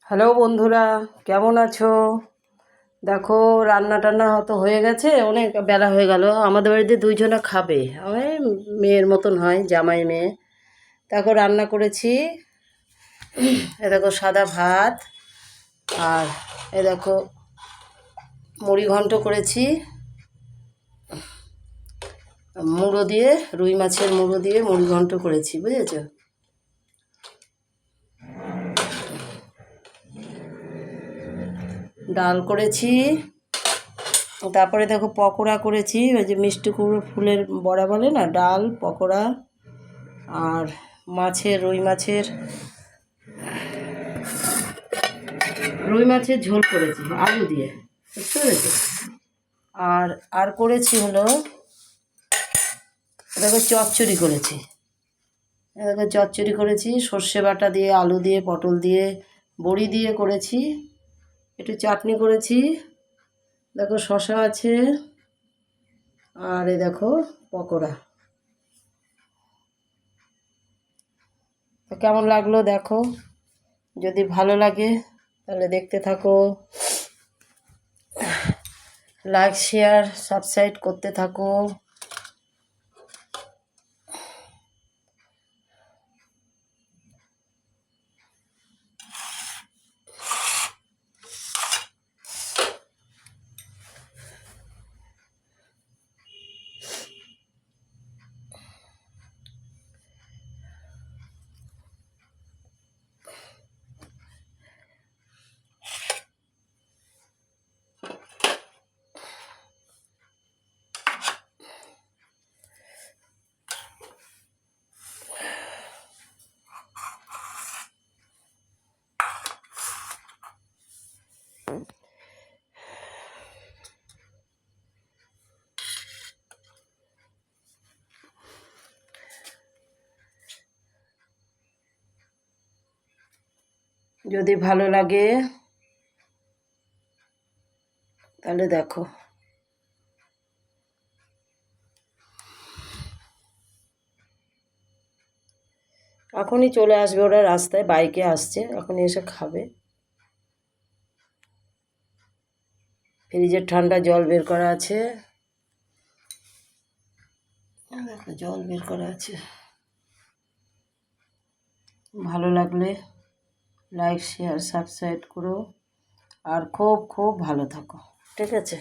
Hello বন্ধুরা, কেমন আছো? দেখো, রান্না টান্না হয়তো হয়ে গেছে, অনেক বেলা হয়ে গেল। আমাদের বাড়িতে দুইজনে খাবে, আমি মেয়ের মতন হয়, জামাই মেয়ে। দেখো রান্না করেছি। এ দেখো সাদা ভাত, আর এ দেখো মুড়ি ঘন্ট করেছি মুড়ো দিয়ে, রুই মাছের মুড়ো দিয়ে মুড়ি ঘন্ট করেছি, বুঝেছো? ডাল করেছি, তারপরে দেখো পকোড়া করেছি, ওই যে মিষ্টি কুমড়ো ফুলের বড়া বলে না, ডাল পকোড়া, আর রুই মাছের ঝোল করেছি আলু দিয়ে, বুঝতে পেরেছি। আর আর করেছি হলো, দেখো চচ্চড়ি করেছি, দেখো চচ্চড়ি করেছি সর্ষে বাটা দিয়ে, আলু দিয়ে, পটল দিয়ে, বড়ি দিয়ে করেছি। একটু চাটনি করেছি, দেখো শসা আছে, আর এ দেখো পকোড়া। তো কেমন লাগলো দেখো, যদি ভালো লাগে তাহলে দেখতে থাকো, লাইক শেয়ার সাবস্ক্রাইব করতে থাকো। যদি ভালো লাগে তাহলে দেখো। এখনই চলে আসবে, ওরা রাস্তায় বাইকে আসছে, এখনই এসে খাবে। ফ্রিজের ঠান্ডা জল বের করা আছে, দেখো জল বের করা আছে। ভালো লাগলে লাইক শেয়ার সাবস্ক্রাইব করো, আর খুব খুব ভালো থাকো, ঠিক আছে?